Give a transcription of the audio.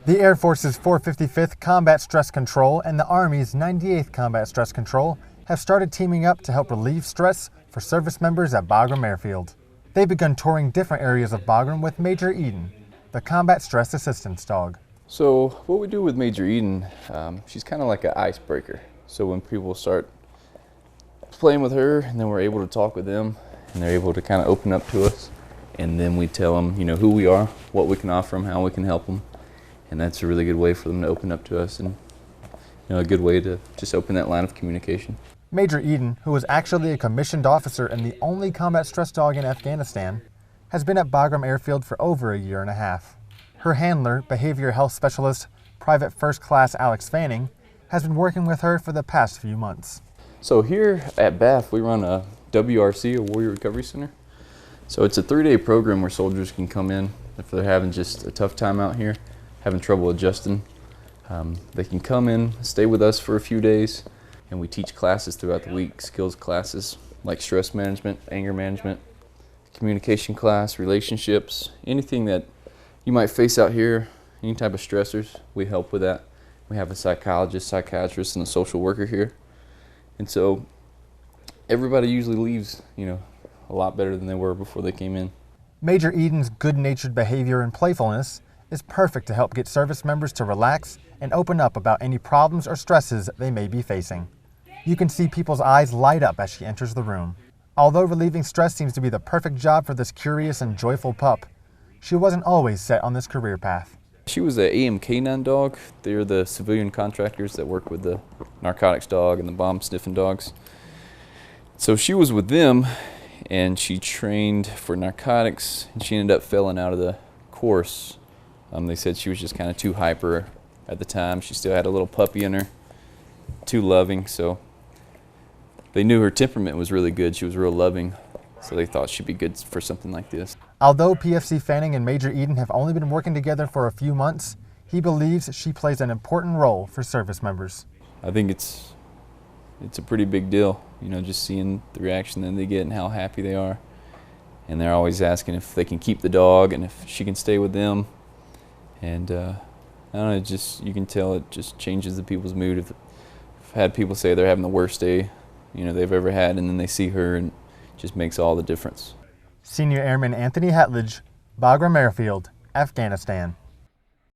The Air Force's 455th Combat Stress Control and the Army's 98th Combat Stress Control have started teaming up to help relieve stress for service members at Bagram Airfield. They've begun touring different areas of Bagram with Major Eden, the Combat Stress Assistance Dog. So what we do with Major Eden, she's kind of like an icebreaker. So when people start playing with her, and then we're able to talk with them, and they're able to kind of open up to us, and then we tell them, who we are, what we can offer them, how we can help them, and that's a really good way for them to open up to us, and a good way to just open that line of communication. Major Eden, who is actually a commissioned officer and the only combat stress dog in Afghanistan, has been at Bagram Airfield for over a year and a half. Her handler, behavior health specialist, Private First Class Alex Fanning, has been working with her for the past few months. So here at BAF, we run a WRC, a Warrior Recovery Center. So it's a 3-day program where soldiers can come in if they're having just a tough time out here, having trouble adjusting. They can come in, stay with us for a few days, and we teach classes throughout the week, skills classes like stress management, anger management, communication class, relationships, anything that you might face out here, any type of stressors, we help with that. We have a psychologist, psychiatrist, and a social worker here. And so everybody usually leaves, a lot better than they were before they came in. Major Eden's good-natured behavior and playfulness is perfect to help get service members to relax and open up about any problems or stresses they may be facing. You can see people's eyes light up as she enters the room. Although relieving stress seems to be the perfect job for this curious and joyful pup, she wasn't always set on this career path. She was an AMK9 dog. They're the civilian contractors that work with the narcotics dog and the bomb sniffing dogs. So she was with them, and she trained for narcotics, and she ended up failing out of the course. They said she was just kind of too hyper at the time. She still had a little puppy in her, too loving, so they knew her temperament was really good. She was real loving, so they thought she'd be good for something like this. Although PFC Fanning and Major Eden have only been working together for a few months, he believes she plays an important role for service members. I think it's a pretty big deal, just seeing the reaction that they get and how happy they are. And they're always asking if they can keep the dog and if she can stay with them. And I don't know, you can tell it just changes the people's mood. I've had people say they're having the worst day they've ever had, and then they see her, and it just makes all the difference. Senior Airman Anthony Hetlage, Bagram Airfield, Afghanistan.